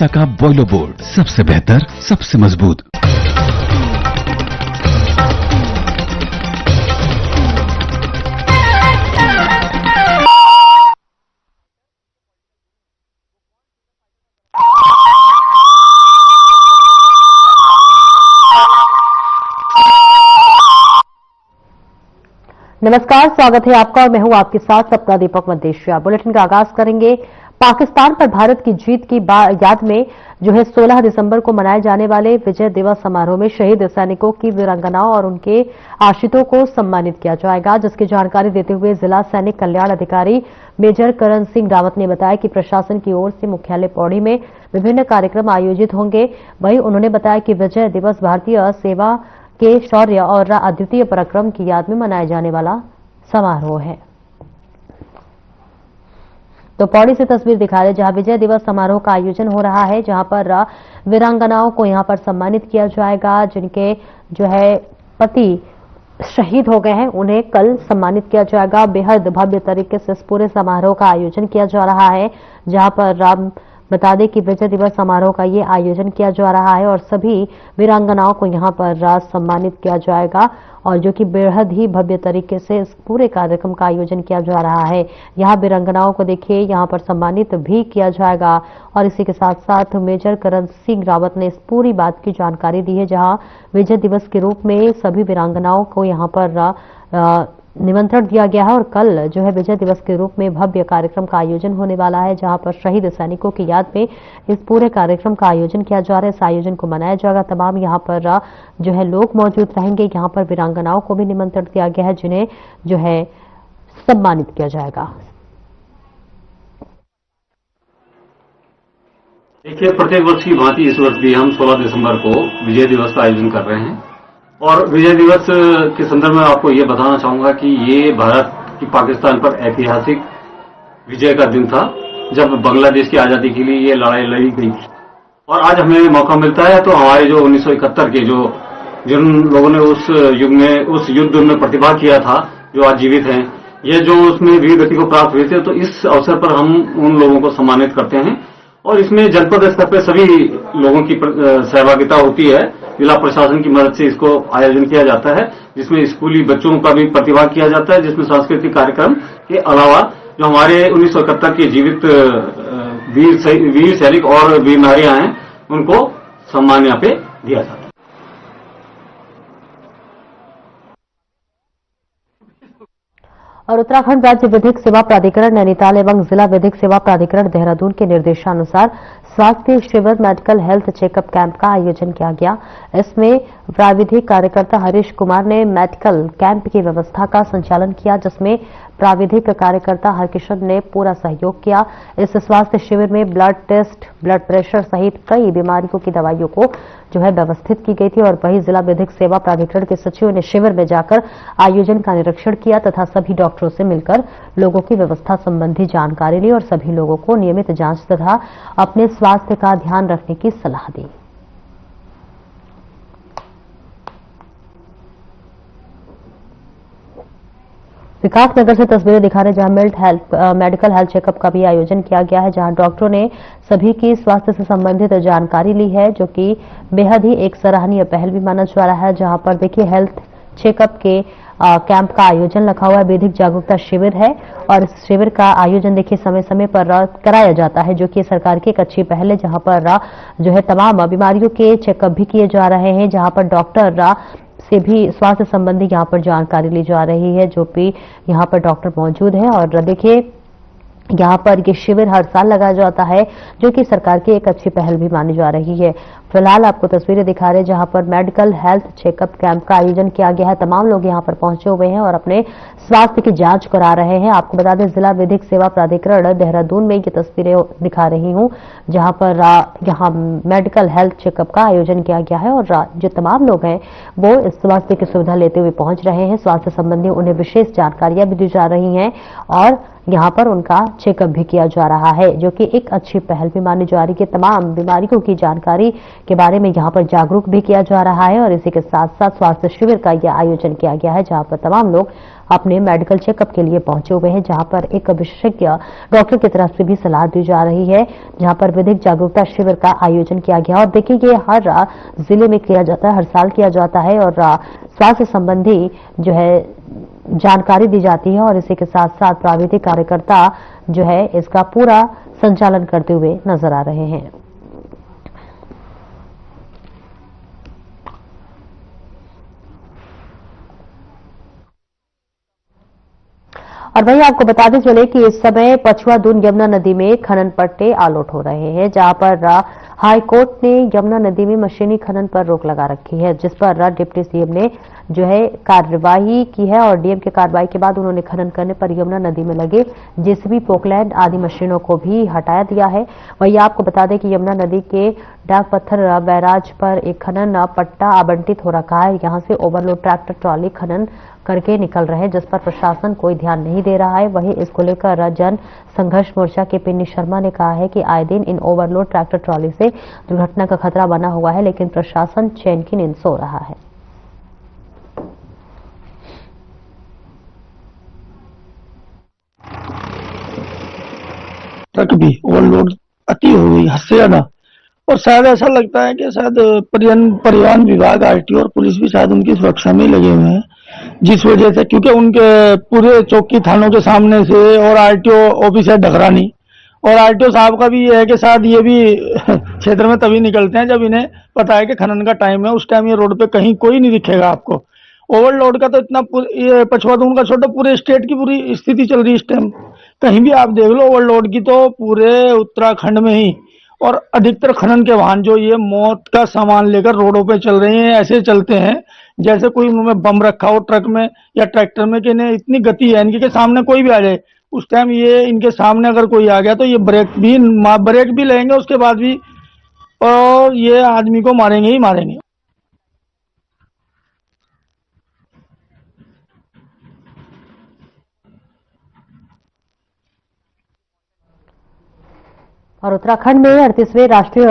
का boiler board सबसे बेहतर, सबसे मजबूत। नमस्कार, स्वागत है आपका और मैं हूं आपके साथ सपना दीपक मदेशिया। बुलेटिन का आगाज करेंगे पाकिस्तान पर भारत की जीत की याद में 16 दिसंबर को मनाए जाने वाले विजय दिवस समारोह में शहीद सैनिकों की वीरांगनाओं और उनके आश्रितों को सम्मानित किया जाएगा, जिसकी जानकारी देते हुए जिला सैनिक कल्याण अधिकारी मेजर करण सिंह रावत ने बताया कि प्रशासन की ओर से मुख्यालय पौड़ी में विभिन्न कार्यक्रम आयोजित होंगे। वहीं उन्होंने बताया कि विजय दिवस भारतीय सेवा के शौर्य और अद्वितीय पराक्रम की याद में मनाया जाने वाला समारोह है। तो पौड़ी से तस्वीर दिखा रहे जहां विजय दिवस समारोह का आयोजन हो रहा है, जहां पर वीरांगनाओं को यहां पर सम्मानित किया जाएगा। जिनके पति शहीद हो गए हैं उन्हें कल सम्मानित किया जाएगा। बेहद भव्य तरीके से इस पूरे समारोह का आयोजन किया जा रहा है, जहां पर बता दें कि विजय दिवस समारोह का ये आयोजन किया जा रहा है और सभी वीरांगनाओं को यहां पर सम्मानित किया जाएगा और जो कि बेहद ही भव्य तरीके से इस पूरे कार्यक्रम का आयोजन किया जा रहा है। यहां वीरांगनाओं को देखिए यहां पर सम्मानित भी किया जाएगा और इसी के साथ साथ मेजर करण सिंह रावत ने इस पूरी बात की जानकारी दी है, जहां विजय दिवस के रूप में सभी वीरांगनाओं को यहां पर निमंत्रण दिया गया है और कल विजय दिवस के रूप में भव्य कार्यक्रम का आयोजन होने वाला है, जहां पर शहीद सैनिकों की याद में इस पूरे कार्यक्रम का आयोजन किया जा रहा है। इस आयोजन को मनाया जाएगा। तमाम यहां पर लोग मौजूद रहेंगे। यहां पर वीरांगनाओं को भी निमंत्रण दिया गया है, जिन्हें सम्मानित किया जाएगा। देखिए, प्रत्येक वर्ष की भांति इस वर्ष भी हम 16 दिसंबर को विजय दिवस का आयोजन कर रहे हैं और विजय दिवस के संदर्भ में आपको ये बताना चाहूंगा कि ये भारत की पाकिस्तान पर ऐतिहासिक विजय का दिन था, जब बांग्लादेश की आजादी के लिए ये लड़ाई लड़ी गई थी। और आज हमें मौका मिलता है तो हमारे जो 1971 के जिन लोगों ने उस युद्ध में प्रतिभाग किया था, जो आज जीवित हैं, ये जो उसमें वीर गति को प्राप्त हुए थे, तो इस अवसर पर हम उन लोगों को सम्मानित करते हैं और इसमें जनपद स्तर पर सभी लोगों की सहभागिता होती है। जिला प्रशासन की मदद से इसको आयोजन किया जाता है, जिसमें स्कूली बच्चों का भी प्रतिभाग किया जाता है, जिसमें सांस्कृतिक कार्यक्रम के अलावा जो हमारे 1971 के जीवित वीर सैनिक और वीर नारियां हैं, उनको सम्मान यहाँ पे दिया जाता है। और उत्तराखंड राज्य विधिक सेवा प्राधिकरण नैनीताल एवं जिला विधिक सेवा प्राधिकरण देहरादून के निर्देशानुसार स्वास्थ्य शिविर मेडिकल हेल्थ चेकअप कैंप का आयोजन किया गया। इसमें प्राविधिक कार्यकर्ता हरीश कुमार ने मेडिकल कैंप की व्यवस्था का संचालन किया, जिसमें प्राविधिक कार्यकर्ता हरकिशन ने पूरा सहयोग किया। इस स्वास्थ्य शिविर में ब्लड टेस्ट, ब्लड प्रेशर सहित कई बीमारियों की दवाइयों को व्यवस्थित की गई थी और वही जिला विधिक सेवा प्राधिकरण के सचिव ने शिविर में जाकर आयोजन का निरीक्षण किया तथा सभी डॉक्टरों से मिलकर लोगों की व्यवस्था संबंधी जानकारी ली और सभी लोगों को नियमित जांच तथा अपने स्वास्थ्य का ध्यान रखने की सलाह दी। विकासनगर से तस्वीरें दिखा रहे जहां मेडिकल हेल्थ चेकअप का भी आयोजन किया गया है, जहां डॉक्टरों ने सभी की स्वास्थ्य से संबंधित जानकारी ली है, जो कि बेहद ही एक सराहनीय पहल भी माना जा रहा है। जहां पर देखिए हेल्थ चेकअप के कैंप का आयोजन रखा हुआ है। वैदिक जागरूकता शिविर है और इस शिविर का आयोजन देखिए समय समय पर कराया जाता है, जो कि सरकार की एक अच्छी पहल है, जहां पर तमाम बीमारियों के चेकअप भी किए जा रहे हैं, जहां पर डॉक्टर से भी स्वास्थ्य संबंधी यहां पर जानकारी ली जा रही है, जो भी यहां पर डॉक्टर मौजूद है। और देखिए यहां पर ये शिविर हर साल लगाया जाता है, जो कि सरकार की एक अच्छी पहल भी मानी जा रही है। फिलहाल आपको तस्वीरें दिखा रहे जहां पर मेडिकल हेल्थ चेकअप कैंप का आयोजन किया गया है। तमाम लोग यहां पर पहुंचे हुए हैं और अपने स्वास्थ्य की जांच करा रहे हैं। आपको बता दें जिला विधिक सेवा प्राधिकरण देहरादून में ये तस्वीरें दिखा रही हूं, जहां पर यहां मेडिकल हेल्थ चेकअप का आयोजन किया गया है और जो तमाम लोग हैं वो इस स्वास्थ्य की सुविधा लेते हुए पहुंच रहे हैं। स्वास्थ्य संबंधी उन्हें विशेष जानकारियां भी दी जा रही हैं और यहां पर उनका चेकअप भी किया जा रहा है, जो कि एक अच्छी पहल भी मानी जा रही है। तमाम बीमारियों की जानकारी के बारे में यहां पर जागरूक भी किया जा रहा है और इसी के साथ साथ स्वास्थ्य शिविर का यह आयोजन किया गया है, जहां पर तमाम लोग अपने मेडिकल चेकअप के लिए पहुंचे हुए हैं, जहां पर एक विशेषज्ञ डॉक्टर की तरफ से भी सलाह दी जा रही है, जहां पर विधिक जागरूकता शिविर का आयोजन किया गया। और देखिए, ये हर जिले में किया जाता है, हर साल किया जाता है और स्वास्थ्य संबंधी जो है जानकारी दी जाती है और इसी के साथ साथ प्राविधिक कार्यकर्ता जो है इसका पूरा संचालन करते हुए नजर आ रहे हैं। और वहीं आपको बताते चले कि इस समय पछुआ दून यमुना नदी में खनन पट्टे आलोट हो रहे हैं, जहां पर हाई कोर्ट ने यमुना नदी में मशीनी खनन पर रोक लगा रखी है, जिस पर डिप्टी सीएम ने जो है कार्यवाही की है और डीएम के कार्रवाई के बाद उन्होंने खनन करने पर यमुना नदी में लगे जेसीबी, पोकलैंड आदि मशीनों को भी हटाया दिया है। वहीं आपको बता दें कि यमुना नदी के डाक पत्थर बैराज पर एक खनन पट्टा आवंटित हो रखा है। यहां से ओवरलोड ट्रैक्टर ट्रॉली खनन करके निकल रहे हैं, जिस पर प्रशासन कोई ध्यान नहीं दे रहा है। वहीं इसको लेकर जन संघर्ष मोर्चा के पिन्नी शर्मा ने कहा है कि आए दिन इन ओवरलोड ट्रैक्टर ट्रॉली से दुर्घटना का खतरा बना हुआ है, लेकिन प्रशासन चैन की नींद सो रहा है। ट्रक भी ओवरलोड अति हो गई, हद से ज्यादा। और शायद ऐसा लगता है कि शायद परिवहन विभाग, आरटीओ और पुलिस भी शायद उनकी सुरक्षा में लगे हुए हैं, जिस वजह से, क्योंकि उनके पूरे चौकी थानों के सामने से और आरटीओ ऑफिस है ढकरानी, और आरटीओ साहब का भी ये है कि शायद ये भी क्षेत्र में तभी निकलते हैं जब इन्हें पता है कि खनन का टाइम है। उस टाइम ये रोड पे कहीं कोई नहीं दिखेगा आपको। ओवरलोड का तो इतना ये पछुआ दून का छोड़ो, पूरे स्टेट की पूरी स्थिति चल रही है इस टाइम। कहीं भी आप देख लो ओवरलोड की, तो पूरे उत्तराखंड में ही। और अधिकतर खनन के वाहन जो ये मौत का सामान लेकर रोडों पे चल रहे हैं, ऐसे चलते हैं जैसे कोई उन्होंने बम रखा हो ट्रक में या ट्रैक्टर में, कि इन्हें इतनी गति है इनकी कि सामने कोई भी आ जाए। उस टाइम ये इनके सामने अगर कोई आ गया तो ये ब्रेक भी लेंगे उसके बाद भी, और ये आदमी को मारेंगे ही मारेंगे। और उत्तराखंड में 38वें राष्ट्रीय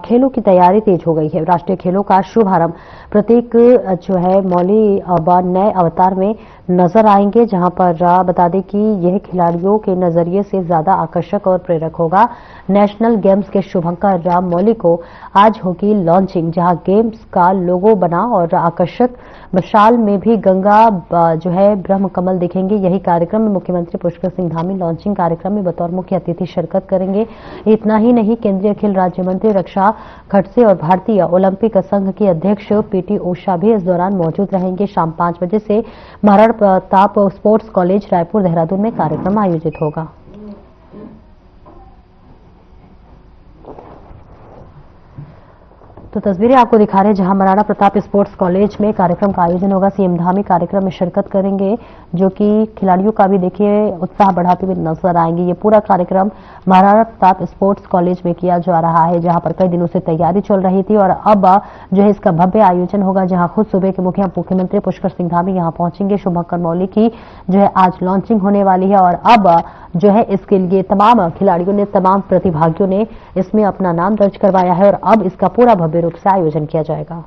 खेलों की तैयारी तेज हो गई है। राष्ट्रीय खेलों का शुभारंभ प्रतीक जो है मौली अब नए अवतार में नजर आएंगे, जहां पर बता दें कि यह खिलाड़ियों के नजरिए से ज्यादा आकर्षक और प्रेरक होगा। नेशनल गेम्स के शुभंकर मौली को आज होगी लॉन्चिंग, जहां गेम्स का लोगो बना और आकर्षक मशाल में भी गंगा जो है ब्रह्म कमल दिखेंगे। यही कार्यक्रम में मुख्यमंत्री पुष्कर सिंह धामी लॉन्चिंग कार्यक्रम में बतौर मुख्य अतिथि शिरकत करेंगे। इतना ही नहीं, केंद्रीय खेल राज्य मंत्री रक्षा खड़से और भारतीय ओलंपिक संघ के अध्यक्ष पीटी उषा भी इस दौरान मौजूद रहेंगे। शाम 5 बजे से महाराणा प्रताप स्पोर्ट्स कॉलेज रायपुर देहरादून में कार्यक्रम आयोजित होगा। तो तस्वीरें आपको दिखा रहे हैं जहां महाराणा प्रताप स्पोर्ट्स कॉलेज में कार्यक्रम का आयोजन होगा। सीएम धामी कार्यक्रम में शिरकत करेंगे, जो कि खिलाड़ियों का भी देखिए उत्साह बढ़ाते हुए नजर आएंगे। ये पूरा कार्यक्रम महाराणा प्रताप स्पोर्ट्स कॉलेज में किया जा रहा है, जहां पर कई दिनों से तैयारी चल रही थी और अब जो है इसका भव्य आयोजन होगा, जहां खुद सूबे के मुख्यमंत्री पुष्कर सिंह धामी यहां पहुंचेंगे। शुभंकर मौली की जो है आज लॉन्चिंग होने वाली है और अब जो है इसके लिए तमाम खिलाड़ियों ने, तमाम प्रतिभागियों ने इसमें अपना नाम दर्ज करवाया है और अब इसका पूरा भव्य रूप से आयोजन किया जाएगा।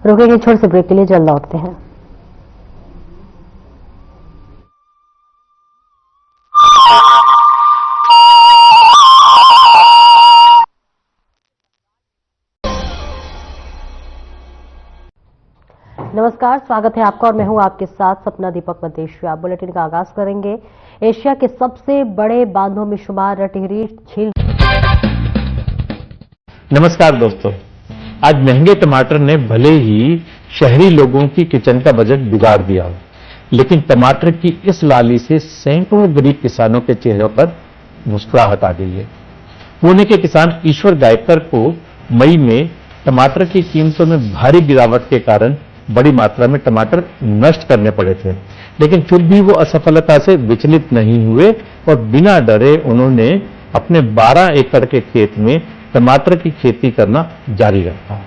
रुकेंगे छोटे से ब्रेक के लिए, जल्द लौटते हैं। नमस्कार, स्वागत है आपका और मैं हूं आपके साथ सपना दीपक मदेशिया। बुलेटिन का आगाज करेंगे एशिया के सबसे बड़े बांधों में शुमार टिहरी झील। नमस्कार दोस्तों, आज महंगे टमाटर ने भले ही शहरी लोगों की किचन का बजट बिगाड़ दिया, लेकिन टमाटर की इस लाली से सैकड़ों गरीब किसानों के चेहरों पर मुस्कुराहट आ गई है। पुणे के किसान ईश्वर गायकर को मई में टमाटर की कीमतों में भारी गिरावट के कारण बड़ी मात्रा में टमाटर नष्ट करने पड़े थे, लेकिन फिर भी वो असफलता से विचलित नहीं हुए और बिना डरे उन्होंने अपने 12 एकड़ के खेत में टमाटर की खेती करना जारी रखा।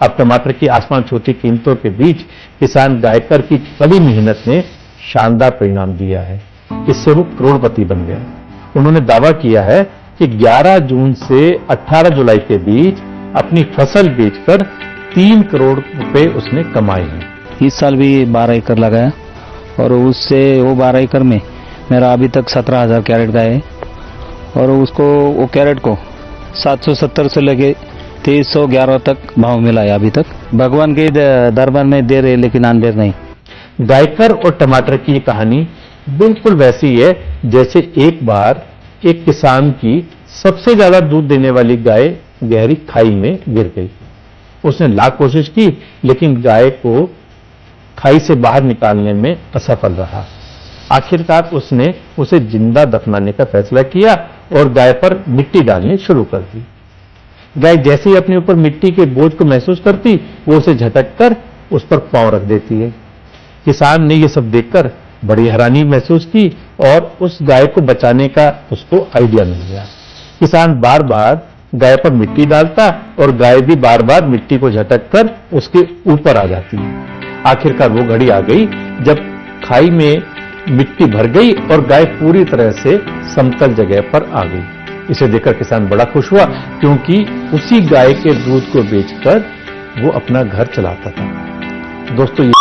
अब टमाटर की आसमान छूती कीमतों के बीच किसान गायकर की कड़ी मेहनत ने शानदार परिणाम दिया है। इससे वो करोड़पति बन गया। उन्होंने दावा किया है कि 11 जून से 18 जुलाई के बीच अपनी फसल बेचकर 3 करोड़ रुपए उसने कमाए हैं। इस साल भी 12 एकड़ लगाया और उससे वो 12 एकड़ में मेरा अभी तक 17,000 कैरेट का है और वो कैरेट को 770 से लेके 2311 तक भाव मिला है अभी तक। भगवान के दरबार में देर है लेकिन अंधेर नहीं। गायकर और टमाटर की ये कहानी बिल्कुल वैसी है जैसे एक बार एक किसान की सबसे ज्यादा दूध देने वाली गाय गहरी खाई में गिर गई। उसने लाख कोशिश की लेकिन गाय को खाई से बाहर निकालने में असफल रहा। आखिरकार उसने उसे जिंदा दफनाने का फैसला किया और गाय पर मिट्टी डालनी शुरू कर दी। गाय जैसे ही अपने ऊपर मिट्टी के बोझ को महसूस करती वो उसे झटक कर उस पर पांव रख देती है। किसान ने यह सब देखकर बड़ी हैरानी महसूस की और उस गाय को बचाने का उसको आइडिया मिल गया। किसान बार बार गाय पर मिट्टी डालता और गाय भी बार बार मिट्टी को झटक कर उसके ऊपर आ जाती है। आखिरकार वो घड़ी आ गई जब खाई में मिट्टी भर गई और गाय पूरी तरह से समतल जगह पर आ गई। इसे देखकर किसान बड़ा खुश हुआ क्योंकि उसी गाय के दूध को बेचकर वो अपना घर चलाता था। दोस्तों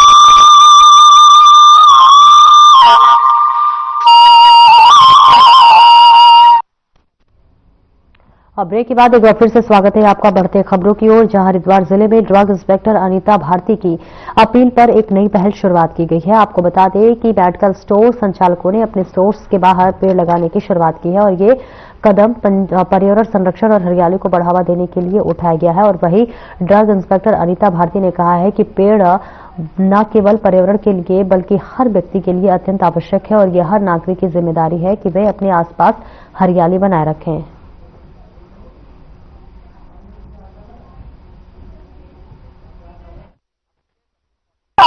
और ब्रेक के बाद एक बार फिर से स्वागत है आपका बढ़ते खबरों की ओर, जहां हरिद्वार जिले में ड्रग इंस्पेक्टर अनीता भारती की अपील पर एक नई पहल शुरुआत की गई है। आपको बता दें कि मेडिकल स्टोर संचालकों ने अपने स्टोर्स के बाहर पेड़ लगाने की शुरुआत की है और ये कदम पर्यावरण संरक्षण और हरियाली को बढ़ावा देने के लिए उठाया गया है। और वहीं ड्रग इंस्पेक्टर अनीता भारती ने कहा है कि पेड़ न केवल पर्यावरण के लिए बल्कि हर व्यक्ति के लिए अत्यंत आवश्यक है और यह हर नागरिक की जिम्मेदारी है कि वे अपने आसपास हरियाली बनाए रखें।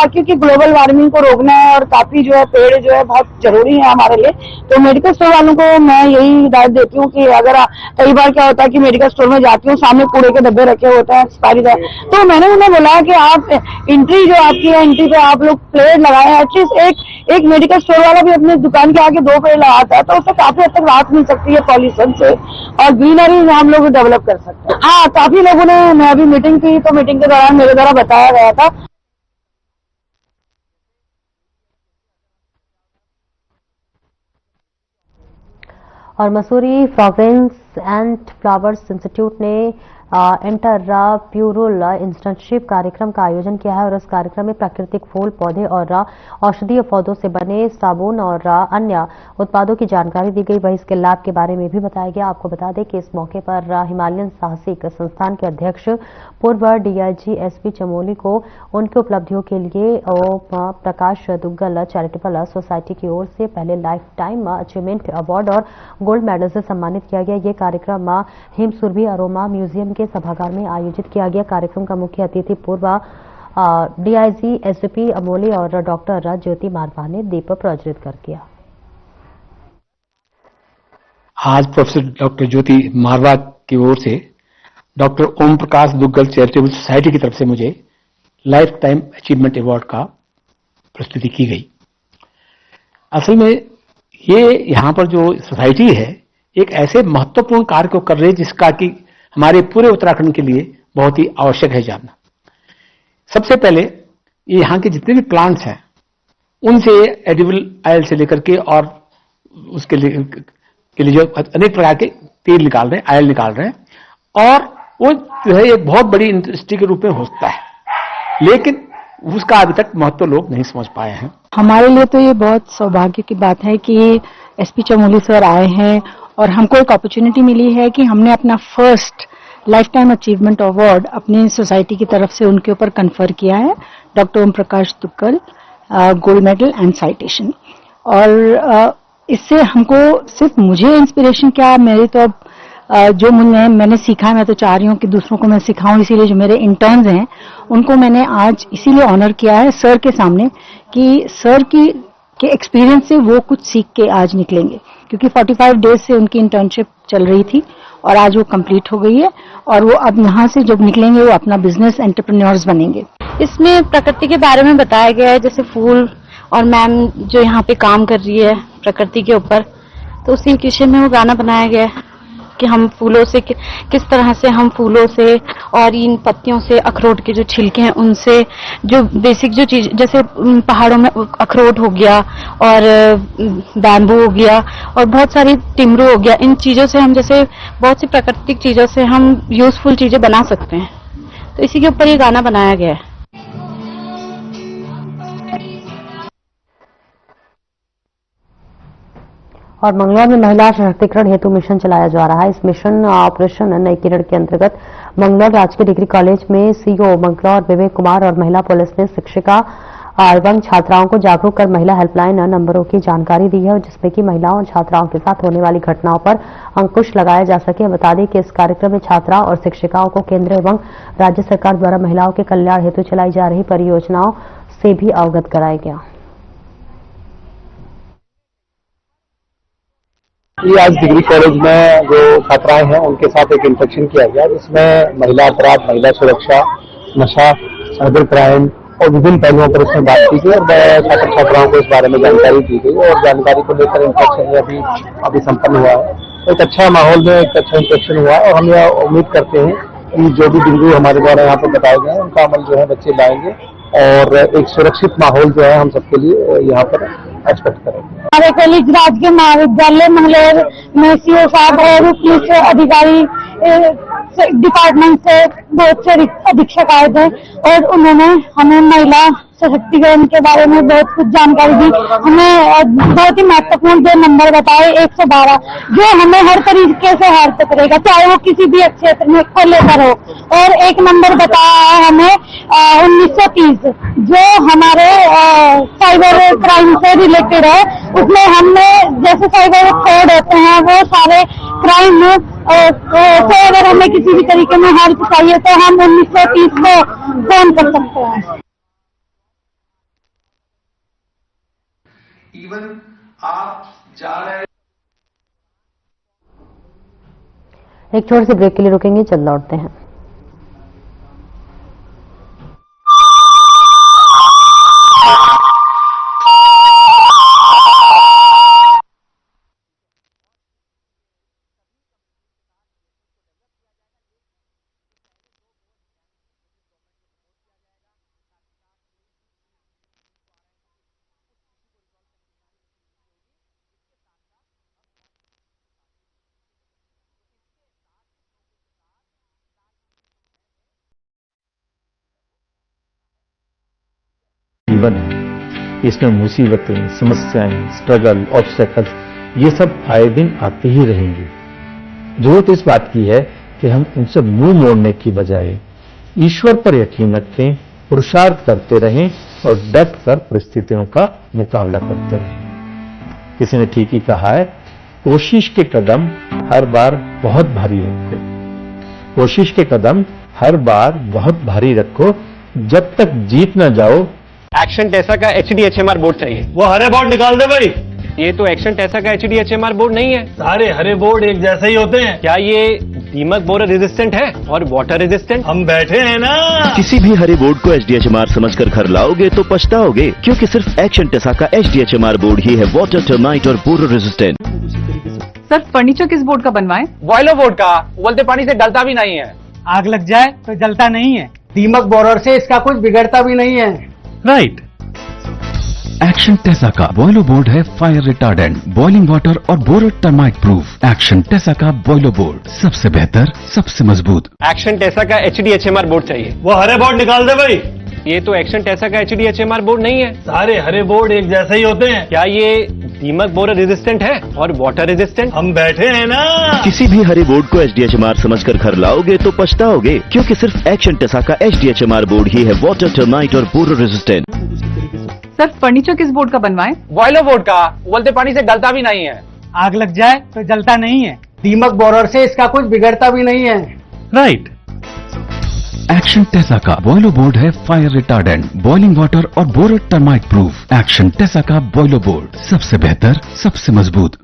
क्योंकि ग्लोबल वार्मिंग को रोकना है और काफी जो है पेड़ जो है बहुत जरूरी है हमारे लिए। तो मेडिकल स्टोर वालों को मैं यही हिदायत देती हूँ कि अगर कई बार क्या होता है कि मेडिकल स्टोर में जाती हूँ, सामने कूड़े के डब्बे रखे होते हैं एक्सपायरी का, तो मैंने उन्हें बोला कि आप एंट्री जो आपकी है एंट्री पे आप लोग पेड़ लगाए। एटलीस्ट एक मेडिकल स्टोर वाला भी अपनी दुकान के आगे 2 पेड़ लगाता है तो उससे काफी हद तक राहत मिल सकती है पॉल्यूशन से और ग्रीनरी हम लोग डेवलप कर सकते हैं। हाँ, काफी लोगों ने, मैं अभी मीटिंग की तो मीटिंग के दौरान मेरे द्वारा बताया गया था। और Mussoorie fragrance and flowers institute ने इंटरप्यूरल इंटर्नशिप कार्यक्रम का आयोजन किया है और इस कार्यक्रम में प्राकृतिक फूल पौधे और औषधीय पौधों से बने साबुन और अन्य उत्पादों की जानकारी दी गई। वहीं इसके लाभ के बारे में भी बताया गया। आपको बता दें कि इस मौके पर हिमालयन साहसिक संस्थान के अध्यक्ष पूर्व डीआईजी एसपी चमोली को उनकी उपलब्धियों के लिए प्रकाश दुग्गल चैरिटेबल सोसाइटी की ओर से पहले लाइफ टाइम अचीवमेंट अवार्ड और गोल्ड मेडल से सम्मानित किया गया। ये कार्यक्रम हिम सुरभि अरोमा म्यूजियम के सभागार में आयोजित किया गया। कार्यक्रम का मुख्य अतिथि पूर्व डीआईजी एसपी अमोली और डॉक्टर ज्योति मारवा ने दीप प्रज्वलित कर किया। आज प्रोफेसर डॉक्टर ज्योति मारवा की ओर से doctor Om Prakash Duggal charitable society की तरफ से मुझे लाइफ टाइम अचीवमेंट अवार्ड का प्रस्तुति की गई। असल में ये यहाँ पर जो सोसाइटी है एक ऐसे महत्वपूर्ण कार्य को कर रही है जिसका कि हमारे पूरे उत्तराखंड के लिए बहुत ही आवश्यक है जानना। सबसे पहले ये यहाँ के जितने भी प्लांट्स हैं उनसे एडिबल ऑयल से लेकर के और उसके लिए जो अनेक प्रकार के तेल निकाल रहे हैं, ऑयल निकाल रहे हैं और वो जो है एक बहुत बड़ी इंडस्ट्री के रूप में होता है, लेकिन उसका अभी तक महत्व लोग नहीं समझ पाए हैं। हमारे लिए तो ये बहुत सौभाग्य की बात है कि एसपी चमोली सर आए हैं और हमको एक अपॉर्चुनिटी मिली है कि हमने अपना first life time achievement award अपनी सोसाइटी की तरफ से उनके ऊपर कन्फर किया है। Doctor Om Prakash Duggal gold medal and citation. और इससे हमको सिर्फ मुझे इंस्पिरेशन क्या, मेरे तो अब जो मैंने सीखा, मैं तो चाह रही हूँ कि दूसरों को मैं सिखाऊं। इसीलिए जो मेरे इंटर्न्स हैं उनको मैंने आज इसीलिए ऑनर किया है सर के सामने कि सर की कि एक्सपीरियंस से वो कुछ सीख के आज निकलेंगे, क्योंकि 45 डेज से उनकी इंटर्नशिप चल रही थी और आज वो कंप्लीट हो गई है और वो अब यहाँ से जब निकलेंगे वो अपना बिजनेस एंटरप्रेन्योर्स बनेंगे। इसमें प्रकृति के बारे में बताया गया है, जैसे फूल, और मैम जो यहाँ पे काम कर रही है प्रकृति के ऊपर, तो उसी विषय में वो गाना बनाया गया है कि हम फूलों से किस तरह से हम फूलों से और इन पत्तियों से, अखरोट के जो छिलके हैं उनसे, जो बेसिक जो चीज जैसे पहाड़ों में अखरोट हो गया और बैम्बू हो गया और बहुत सारी टिमरू हो गया, इन चीजों से हम जैसे बहुत सी प्राकृतिक चीजों से हम यूजफुल चीजें बना सकते हैं, तो इसी के ऊपर ये गाना बनाया गया है। और मंगलौर में महिला सशक्तिकरण हेतु मिशन चलाया जा रहा है। इस मिशन ऑपरेशन नई किरण के अंतर्गत मंगलौर राजकीय डिग्री कॉलेज में सीओ मंगलौर विवेक कुमार और महिला पुलिस ने शिक्षिका एवं छात्राओं को जागरूक कर महिला हेल्पलाइन नंबरों की जानकारी दी है, जिसमें कि महिलाओं और छात्राओं के साथ होने वाली घटनाओं पर अंकुश लगाया जा सके। बता दें कि इस कार्यक्रम में छात्राओं और शिक्षिकाओं को केंद्र एवं राज्य सरकार द्वारा महिलाओं के कल्याण हेतु चलाई जा रही परियोजनाओं से भी अवगत कराया गया। ये आज डिग्री कॉलेज में जो छात्राएं हैं उनके साथ एक इंटरेक्शन किया गया, जिसमें महिला अपराध, महिला सुरक्षा, नशा, साइबर क्राइम और विभिन्न पहलुओं पर इसमें बात की गई और छात्र छात्राओं को इस बारे में जानकारी दी गई और जानकारी को लेकर इंटरेक्शन अभी संपन्न हुआ है। एक अच्छा माहौल में एक अच्छा इंटरेक्शन हुआ है और हम यह उम्मीद करते हैं कि जो भी बिंदु हमारे द्वारा यहाँ पर बताए गए हैं उनका अमल जो है बच्चे लाएंगे और एक सुरक्षित माहौल जो है हम सबके लिए यहाँ पर एक्सपेक्ट करेंगे। हमारे कॉलेज राजकीय महाविद्यालय मंगलौर में सीओ साहब और पुलिस अधिकारी डिपार्टमेंट से बहुत से अधीक्षक आए थे और उन्होंने हमें महिला सशक्तिकरण के बारे में बहुत कुछ जानकारी दी। हमें बहुत ही महत्वपूर्ण जो नंबर बताए 112, जो हमें हर तरीके से हेल्प करेगा, चाहे वो किसी भी क्षेत्र में को लेकर हो। और एक नंबर बताया हमें 1930, जो हमारे साइबर क्राइम से रिलेटेड है। उसमें हमने जैसे साइबर फ्रॉड होते हैं वो सारे क्राइम से अगर हमें किसी भी तरीके में हेल्प चाहिए तो हम 1930 को फोन कर सकते हैं। इवन आप जा रहे एक छोटे से ब्रेक के लिए रुकेंगे, चल लौटते हैं। जीवन है, इसमें मुसीबतें, समस्याएं, स्ट्रगल, ऑब्स्टेकल्स, ये सब आए दिन आते ही रहेंगे। जरूरत इस बात की है कि हम उनसे मुंह मोड़ने की बजाय ईश्वर पर यकीन रखें, पुरुषार्थ करते रहें और डट कर परिस्थितियों का मुकाबला करते रहें। किसी ने ठीक ही कहा है, कोशिश के कदम हर बार बहुत भारी रखो। कोशिश के कदम हर बार बहुत भारी रखो, जब तक जीत न जाओ। एक्शन टेसा का HDHMR बोर्ड चाहिए। वो हरे बोर्ड निकाल दे भाई। ये तो एक्शन टेसा का HDHMR बोर्ड नहीं है। सारे हरे बोर्ड एक जैसे ही होते हैं। क्या ये दीमक बोरर रेजिस्टेंट है और वाटर रेजिस्टेंट? हम बैठे हैं ना। किसी भी हरे बोर्ड को HDHMR समझकर घर लाओगे तो पछताओगे, क्योंकि सिर्फ एक्शन टेसा का HDHMR बोर्ड ही है वाटर, टर्माइट और बोरर रेजिस्टेंट। सर फर्नीचर किस बोर्ड का बनवाएं? बॉयलर बोर्ड का, उबलते पानी से डलता भी नहीं है। आग लग जाए तो जलता नहीं है। दीमक बोरर से इसका कुछ बिगड़ता भी नहीं है। राइट। एक्शन टेसा का बॉयलर बोर्ड है फायर रिटार्डेंट, बॉइलिंग वाटर और borer termite proof. Action Tesa का बॉयलर बोर्ड सबसे बेहतर, सबसे मजबूत। एक्शन टेसा का HDHMR बोर्ड चाहिए। वो हरे बोर्ड निकाल दे भाई। ये तो एक्शन टेसा का HDHMR बोर्ड नहीं है। सारे हरे बोर्ड एक जैसे ही होते हैं। क्या ये दीमक बोरर रेजिस्टेंट है और वाटर रेजिस्टेंट? हम बैठे हैं ना। किसी भी हरे बोर्ड को HDHMR समझकर घर लाओगे तो पछताओगे, क्योंकि सिर्फ एक्शन टेसा का HDHMR बोर्ड ही है वाटर, टर्माइट और बोरर रेजिस्टेंट। सर फर्नीचर किस बोर्ड का बनवाएं? बॉयलर बोर्ड का, उबलते पानी से डलता भी नहीं है। आग लग जाए तो जलता नहीं है। दीमक बोरर से इसका कुछ बिगड़ता भी नहीं है। राइट। एक्शन टेसा का बॉयलो बोर्ड है फायर रिटार्डेंट, बॉइलिंग वाटर और borer termite proof. Action Tesa का बॉयलो बोर्ड, सबसे बेहतर, सबसे मजबूत।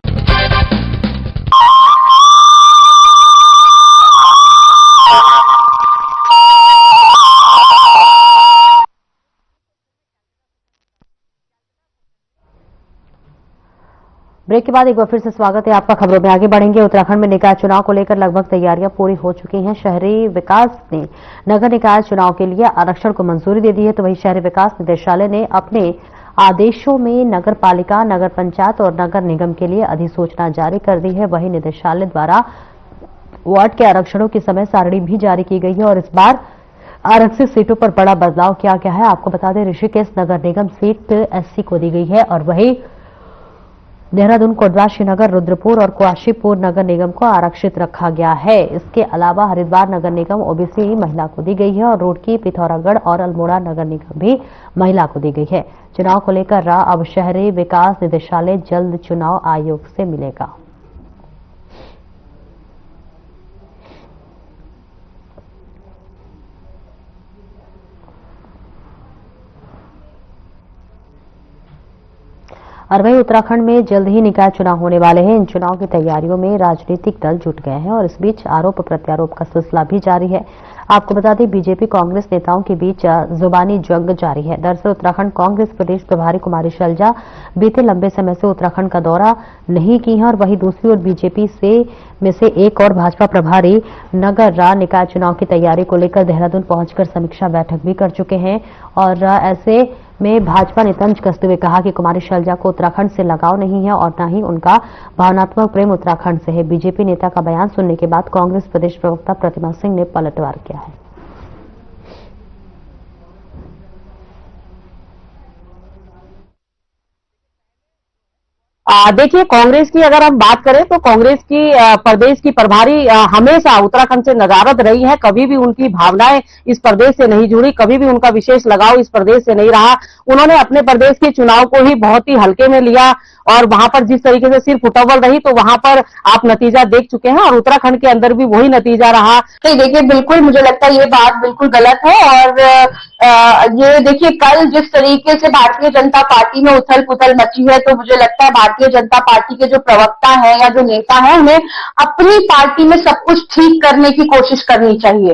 ब्रेक के बाद एक बार फिर से स्वागत है आपका। खबरों में आगे बढ़ेंगे। उत्तराखंड में निकाय चुनाव को लेकर लगभग तैयारियां पूरी हो चुकी हैं। शहरी विकास ने नगर निकाय चुनाव के लिए आरक्षण को मंजूरी दे दी है, तो वहीं शहरी विकास निदेशालय ने अपने आदेशों में नगर पालिका, नगर पंचायत और नगर निगम के लिए अधिसूचना जारी कर दी है। वहीं निदेशालय द्वारा वार्ड के आरक्षणों की समय सारणी भी जारी की गई है और इस बार आरक्षित सीटों पर बड़ा बदलाव किया गया है। आपको बता दें, ऋषिकेश नगर निगम सीट एससी को दी गई है और वहीं देहरादून, कोटद्वार, श्रीनगर, रुद्रपुर और काशीपुर नगर निगम को आरक्षित रखा गया है। इसके अलावा हरिद्वार नगर निगम ओबीसी महिला को दी गई है और रुड़की, पिथौरागढ़ और अल्मोड़ा नगर निगम भी महिला को दी गई है। चुनाव को लेकर अब शहरी विकास निदेशालय जल्द चुनाव आयोग से मिलेगा। और वहीं उत्तराखंड में जल्द ही निकाय चुनाव होने वाले हैं। इन चुनाव की तैयारियों में राजनीतिक दल जुट गए हैं और इस बीच आरोप प्रत्यारोप का सिलसिला भी जारी है। आपको बता दें, बीजेपी कांग्रेस नेताओं के बीच जुबानी जंग जारी है। दरअसल उत्तराखंड कांग्रेस प्रदेश प्रभारी कुमारी शैलजा बीते लंबे समय से उत्तराखंड का दौरा नहीं की है और वहीं दूसरी ओर बीजेपी में से एक और भाजपा प्रभारी नगर निकाय चुनाव की तैयारी को लेकर देहरादून पहुंचकर समीक्षा बैठक भी कर चुके हैं। और ऐसे में भाजपा ने तंज कसते हुए कहा कि कुमारी शैलजा को उत्तराखंड से लगाव नहीं है और न ही उनका भावनात्मक प्रेम उत्तराखंड से है। बीजेपी नेता का बयान सुनने के बाद कांग्रेस प्रदेश प्रवक्ता प्रतिमा सिंह ने पलटवार किया है। देखिए, कांग्रेस की अगर हम बात करें तो कांग्रेस की प्रदेश की प्रभारी हमेशा उत्तराखंड से नदारद रही है। कभी भी उनकी भावनाएं इस प्रदेश से नहीं जुड़ी, कभी भी उनका विशेष लगाव इस प्रदेश से नहीं रहा। उन्होंने अपने प्रदेश के चुनाव को ही बहुत ही हल्के में लिया और वहां पर जिस तरीके से सिर्फ उतावल रही तो वहां पर आप नतीजा देख चुके हैं और उत्तराखंड के अंदर भी वही नतीजा रहा। तो देखिए, बिल्कुल मुझे लगता है ये बात बिल्कुल गलत है और ये देखिए, कल जिस तरीके से भारतीय जनता पार्टी में उथल पुथल मची है, तो मुझे लगता है भारतीय जनता पार्टी के जो प्रवक्ता है या जो नेता है, उन्हें अपनी पार्टी में सब कुछ ठीक करने की कोशिश करनी चाहिए।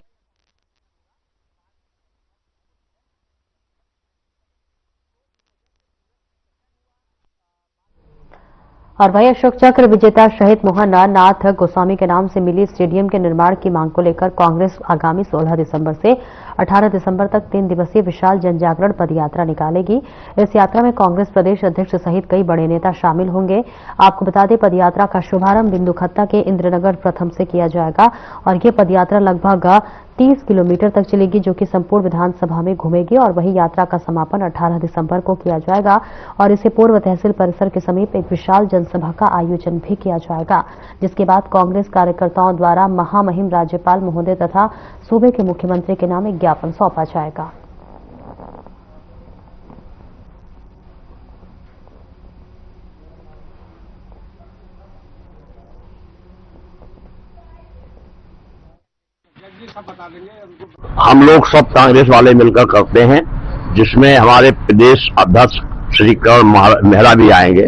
और वही अशोक चक्र विजेता शहीद मोहन नाथ गोस्वामी के नाम से मिली स्टेडियम के निर्माण की मांग को लेकर कांग्रेस आगामी 16 दिसंबर से 18 दिसंबर तक 3 दिवसीय विशाल जनजागरण पदयात्रा निकालेगी। इस यात्रा में कांग्रेस प्रदेश अध्यक्ष सहित कई बड़े नेता शामिल होंगे। आपको बता दें, पदयात्रा का शुभारंभ बिंदुखत्ता के इंद्रनगर प्रथम से किया जाएगा और ये पदयात्रा लगभग 30 किलोमीटर तक चलेगी, जो कि संपूर्ण विधानसभा में घूमेगी और वही यात्रा का समापन 18 दिसंबर को किया जाएगा और इसे पूर्व तहसील परिसर के समीप एक विशाल जनसभा का आयोजन भी किया जाएगा, जिसके बाद कांग्रेस कार्यकर्ताओं द्वारा महामहिम राज्यपाल महोदय तथा सूबे के मुख्यमंत्री के नाम एक ज्ञापन सौंपा जाएगा। हम लोग सब कांग्रेस वाले मिलकर करते हैं, जिसमें हमारे प्रदेश अध्यक्ष श्री कर्ण मेहरा भी आएंगे।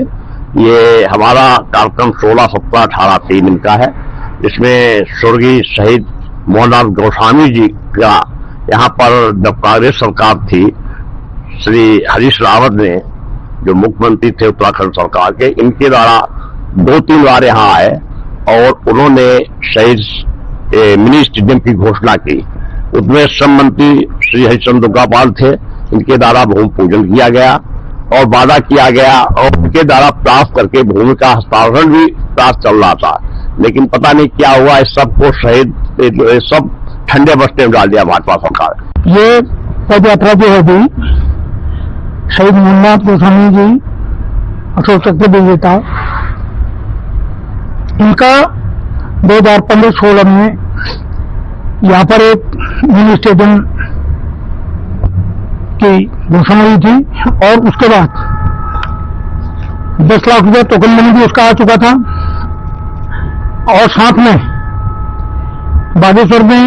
ये हमारा कार्यक्रम 16, 17, 18, 3 दिन का है, जिसमें स्वर्गीय शहीद मोहननाथ गोस्वामी जी का यहाँ पर जब कांग्रेस सरकार थी, श्री हरीश रावत ने जो मुख्यमंत्री थे उत्तराखंड सरकार के, इनके द्वारा 2-3 बार यहाँ आए और उन्होंने शहीद मिनी स्टेडियम की घोषणा की। उसमें श्रम मंत्री श्री हरिश्चंद्र दुग्गापाल थे, इनके द्वारा भूमि पूजन किया गया और वादा किया गया और उनके द्वारा प्राप्त करके भूमि का हस्तांतरण भी प्राप्त चल रहा था, लेकिन पता नहीं क्या हुआ, इस सबको शहीद सब ठंडे बस्ते में डाल दिया भाजपा सरकार। ये पद यात्रा जो है शहीद मोहननाथ गोस्वामी जी अशोक चक्र विजेता, इनका 2015-16 में यहाँ पर एक मिनी स्टेडियम की घोषणा हुई थी और उसके बाद 10 लाख रुपया टोकन मनी भी उसका आ चुका था और साथ में बागेश्वर में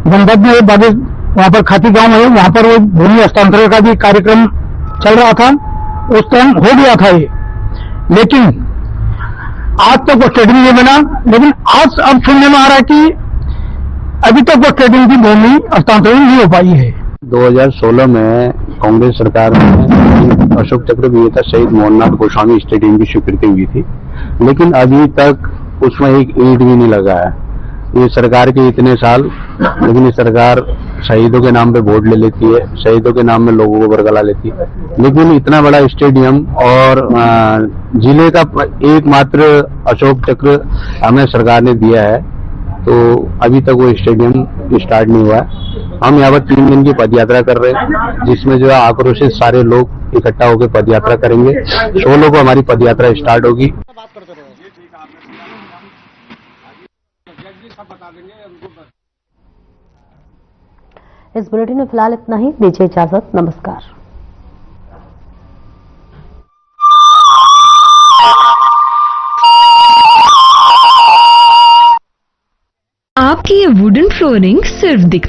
जनपद में बाबे वहाँ पर खाती गांव है, वहाँ पर वो भूमि हस्तांतरण का भी कार्यक्रम चल रहा था, उस टाइम हो गया था ये, लेकिन आज तक वो स्टेडियम नहीं बना। लेकिन आज अब सुनने में आ रहा है कि अभी तक वो स्टेडियम की भूमि हस्तांतरण नहीं हो पाई है। 2016 में कांग्रेस सरकार में अशोक चक्र विजेता शहीद मोहननाथ गोस्वामी स्टेडियम की स्वीकृति हुई थी, लेकिन अभी तक उसमें एक ईंट भी नहीं लगा है। ये सरकार के इतने साल, लेकिन ये सरकार शहीदों के नाम पे वोट ले लेती है, शहीदों के नाम में लोगों को बरगला लेती है, लेकिन इतना बड़ा स्टेडियम और जिले का एकमात्र अशोक चक्र हमें सरकार ने दिया है, तो अभी तक वो स्टेडियम स्टार्ट नहीं हुआ है। हम यहाँ पर 3 दिन की पदयात्रा कर रहे हैं, जिसमें जो है आक्रोशित सारे लोग इकट्ठा होकर पदयात्रा करेंगे। 16 को हमारी पदयात्रा स्टार्ट होगी। इस बुलेटिन में फिलहाल इतना ही। दीजिए इजाजत। नमस्कार। आपकी ये वुडन फ्लोरिंग सिर्फ दिखती